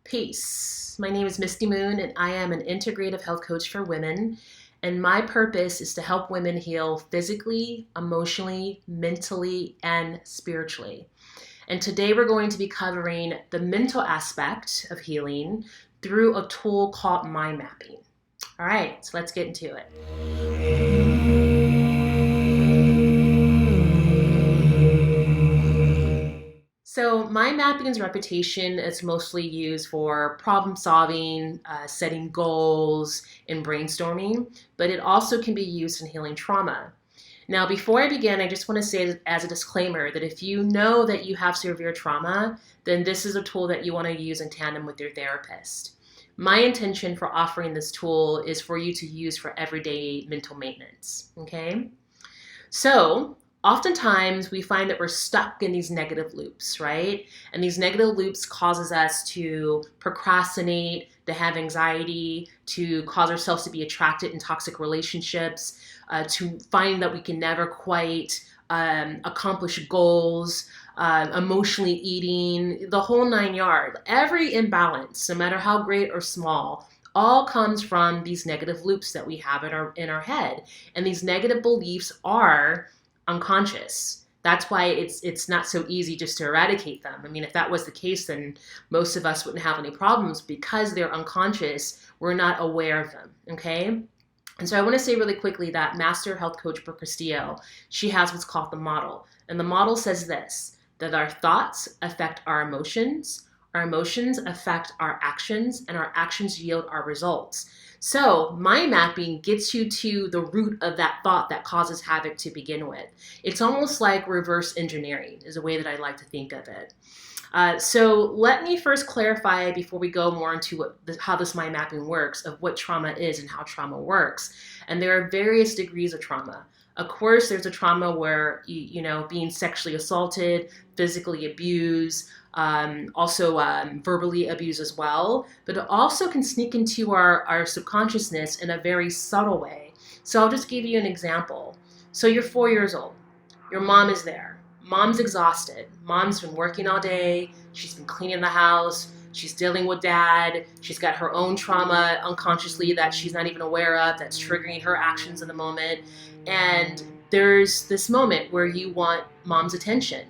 Peace. My name is MystyMoon, and I am an integrative health coach for women. And my purpose is to help women heal physically, emotionally, mentally, and spiritually. And today we're going to be covering the mental aspect of healing through a tool called mind mapping. All right, so let's get into it. So mind mapping's reputation is mostly used for problem solving, setting goals, and brainstorming, but it also can be used in healing trauma. Now, before I begin, I just want to say as a disclaimer that if you know that you have severe trauma, then this is a tool that you want to use in tandem with your therapist. My intention for offering this tool is for you to use for everyday mental maintenance, okay? So, oftentimes we find that we're stuck in these negative loops, right? And these negative loops causes us to procrastinate, to have anxiety, to cause ourselves to be attracted in toxic relationships, to find that we can never quite accomplish goals, emotionally eating, the whole 9 yards. Every imbalance, no matter how great or small, all comes from these negative loops that we have in our head. And these negative beliefs are unconscious. That's why it's not so easy just to eradicate them. I mean, if that was the case, then most of us wouldn't have any problems. Because they're unconscious, we're not aware of them, okay? And so I want to say really quickly that Master Health Coach Brooke Castillo, she has what's called the model. And the model says this, that our thoughts affect our emotions affect our actions, and our actions yield our results. So mind mapping gets you to the root of that thought that causes havoc to begin with. It's almost like reverse engineering is a way that I like to think of it. So let me first clarify before we go more into how this mind mapping works of what trauma is and how trauma works. And there are various degrees of trauma. Of course, there's a trauma where, being sexually assaulted, physically abused, also verbally abused as well, but it also can sneak into our subconsciousness in a very subtle way. So I'll just give you an example. So you're 4 years old. Your mom is there. Mom's exhausted. Mom's been working all day. She's been cleaning the house. She's dealing with dad. She's got her own trauma unconsciously that she's not even aware of that's triggering her actions in the moment. And there's this moment where you want mom's attention,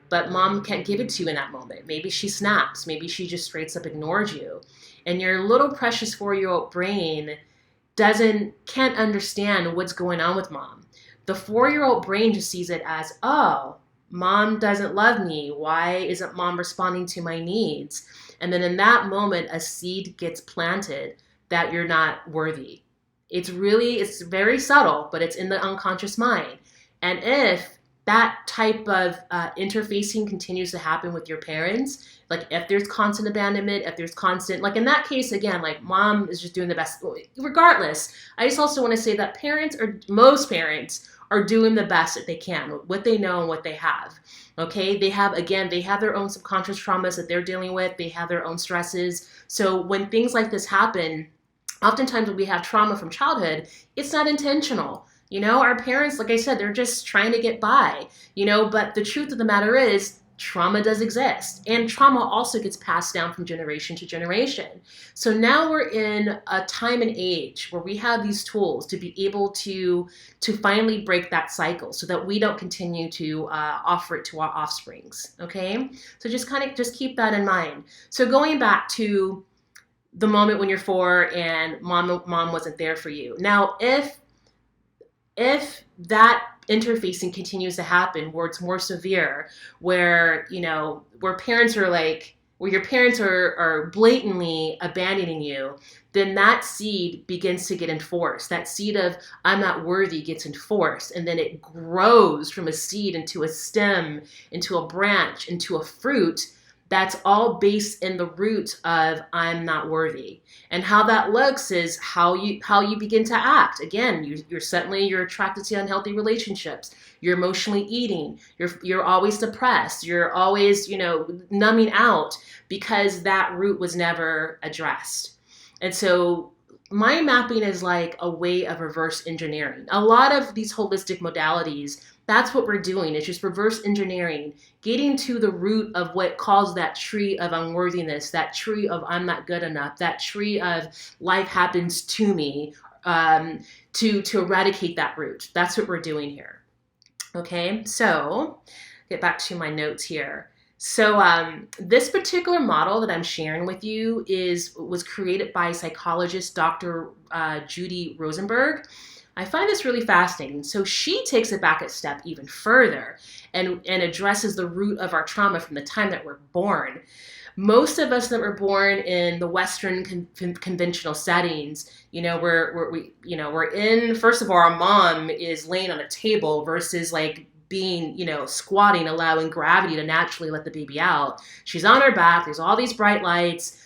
but mom can't give it to you in that moment. Maybe she snaps. Maybe she just straight up ignores you. And your little precious 4-year-old brain can't understand what's going on with mom. The 4-year-old brain just sees it as, oh, mom doesn't love me. Why isn't mom responding to my needs? And then in that moment, a seed gets planted that you're not worthy. It's very subtle, but it's in the unconscious mind. And if that type of interfacing continues to happen with your parents, like if there's constant abandonment, if there's constant, like in that case, again, like mom is just doing the best. Regardless, I just also want to say that most parents are doing the best that they can, what they know and what they have. Okay, they have their own subconscious traumas that they're dealing with. They have their own stresses. So when things like this happen, oftentimes when we have trauma from childhood, it's not intentional. Our parents, like I said, they're just trying to get by, but the truth of the matter is trauma does exist, and trauma also gets passed down from generation to generation. So now we're in a time and age where we have these tools to be able to finally break that cycle so that we don't continue to offer it to our offsprings, okay? So just keep that in mind. So going back to the moment when you're 4 and mom wasn't there for you. Now, if that interfacing continues to happen where it's more severe, where your parents are blatantly abandoning you, then that seed begins to get enforced. That seed of I'm not worthy gets enforced, and then it grows from a seed into a stem, into a branch, into a fruit. That's all based in the root of I'm not worthy. And how that looks is how you begin to act. Again, you're attracted to unhealthy relationships. You're emotionally eating. You're always depressed. You're always, numbing out because that root was never addressed. And so mind mapping is like a way of reverse engineering. A lot of these holistic modalities, That's what we're doing. It's just reverse engineering, getting to the root of what caused that tree of unworthiness, that tree of I'm not good enough, that tree of life happens to me, to eradicate that root. That's what we're doing here. Okay, so get back to my notes here. So this particular model that I'm sharing with you was created by psychologist Dr. Judy Rosenberg. I find this really fascinating. So she takes it back a step even further and addresses the root of our trauma from the time that we're born. Most of us that were born in the Western conventional settings, we're in, first of all, our mom is laying on a table versus like being, squatting, allowing gravity to naturally let the baby out. She's on her back. There's all these bright lights,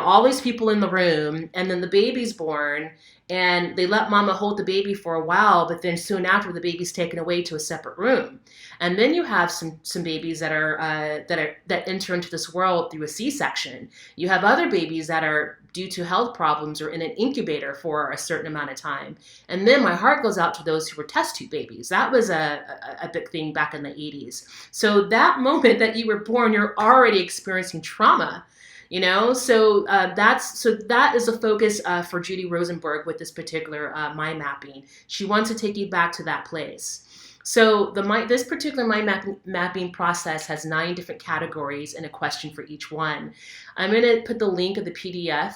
all these people in the room, and then the baby's born. And they let mama hold the baby for a while, but then soon after the baby's taken away to a separate room. And then you have some babies that enter into this world through a C-section. You have other babies that are due to health problems or in an incubator for a certain amount of time. And then my heart goes out to those who were test tube babies. That was a big thing back in the 80s. So that moment that you were born, you're already experiencing trauma. So that is the focus for Judy Rosenberg with this particular mind mapping. She wants to take you back to that place. So this particular mind mapping process has 9 different categories and a question for each one. I'm going to put the link of the PDF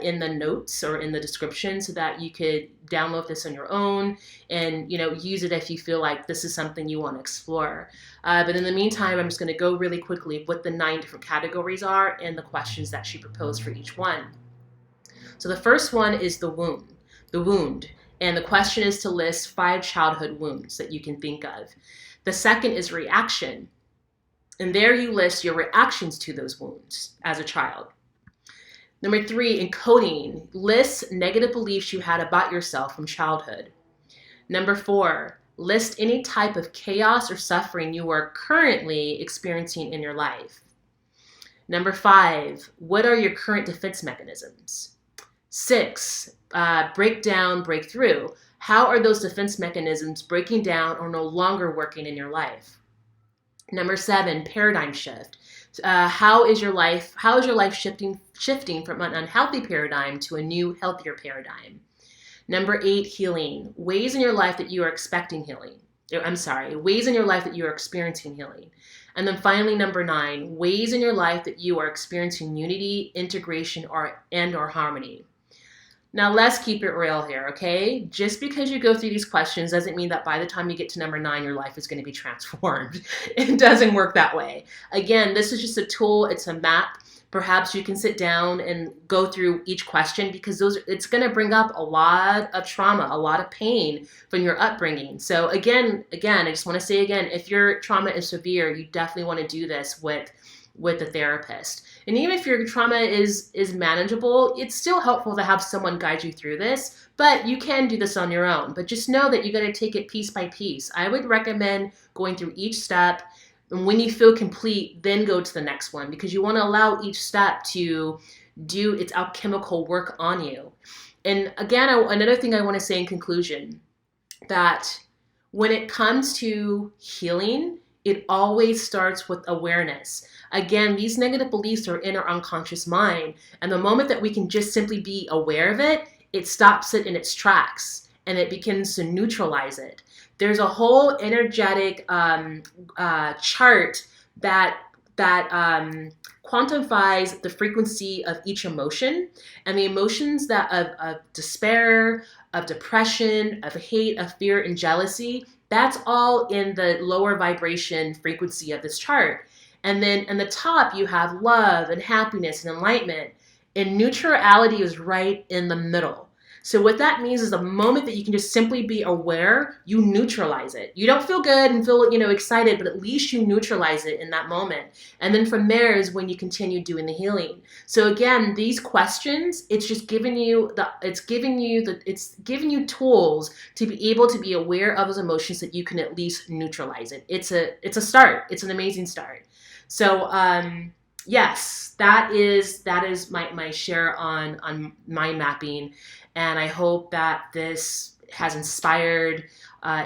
in the notes or in the description so that you could download this on your own and use it if you feel like this is something you want to explore. But in the meantime, I'm just going to go really quickly what the 9 different categories are and the questions that she proposed for each one. So the first one is the wound. And the question is to list 5 childhood wounds that you can think of. The second is reaction. And there you list your reactions to those wounds as a child. Number 3, encoding. List negative beliefs you had about yourself from childhood. Number 4, list any type of chaos or suffering you are currently experiencing in your life. Number 5, what are your current defense mechanisms? 6, break down, break through. How are those defense mechanisms breaking down or no longer working in your life? Number 7, paradigm shift. How is your life shifting from an unhealthy paradigm to a new, healthier paradigm? Number 8, healing. Ways in your life that you are expecting healing. Ways in your life that you are experiencing healing. And then finally, number 9, ways in your life that you are experiencing unity, integration, or harmony. Now, let's keep it real here, okay? Just because you go through these questions doesn't mean that by the time you get to number 9, your life is going to be transformed. It doesn't work that way. Again, this is just a tool. It's a map. Perhaps you can sit down and go through each question because it's going to bring up a lot of trauma, a lot of pain from your upbringing. So again, I just want to say again, if your trauma is severe, you definitely want to do this with a therapist. And even if your trauma is manageable, it's still helpful to have someone guide you through this, but you can do this on your own. But just know that you got to take it piece by piece. I would recommend going through each step, and when you feel complete, then go to the next one, because you want to allow each step to do its alchemical work on you. And again, another thing I want to say in conclusion, that when it comes to healing, it always starts with awareness. Again, these negative beliefs are in our unconscious mind. And the moment that we can just simply be aware of it, it stops it in its tracks and it begins to neutralize it. There's a whole energetic chart that quantifies the frequency of each emotion, and the emotions of despair, of depression, of hate, of fear, and jealousy, that's all in the lower vibration frequency of this chart. And then in the top, you have love and happiness and enlightenment. And neutrality is right in the middle. So what that means is the moment that you can just simply be aware, you neutralize it. You don't feel good and feel, excited, but at least you neutralize it in that moment. And then from there is when you continue doing the healing. So again, these questions, it's just giving you tools to be able to be aware of those emotions that you can at least neutralize it. It's a start. It's an amazing start. So yes, that is my share on mind mapping. And I hope that this has inspired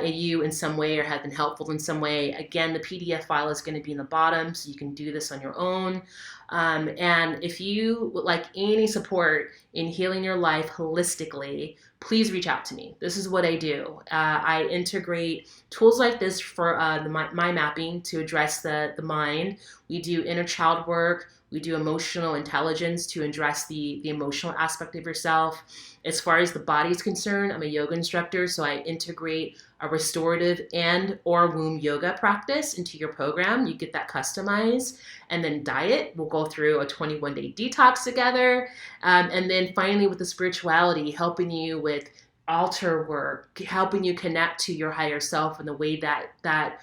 you in some way or have been helpful in some way. Again, the PDF file is going to be in the bottom, so you can do this on your own. And if you would like any support in healing your life holistically, please reach out to me. This is what I do. I integrate tools like this for my mapping to address the mind. We do inner child work. We do emotional intelligence to address the emotional aspect of yourself. As far as the body is concerned, I'm a yoga instructor, so I integrate a restorative and or womb yoga practice into your program. You get that customized. And then diet, we'll go through a 21-day detox together. And then finally with the spirituality, helping you with altar work, helping you connect to your higher self in the way that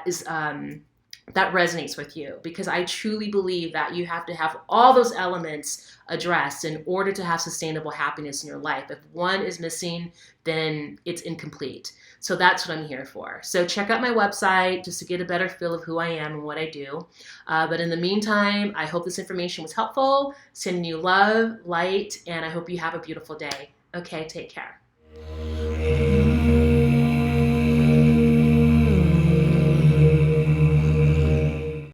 is that resonates with you, because I truly believe that you have to have all those elements addressed in order to have sustainable happiness in your life. If one is missing, then it's incomplete. So that's what I'm here for. So check out my website just to get a better feel of who I am and what I do. But in the meantime, I hope this information was helpful. Sending you love, light, and I hope you have a beautiful day. Okay, take care.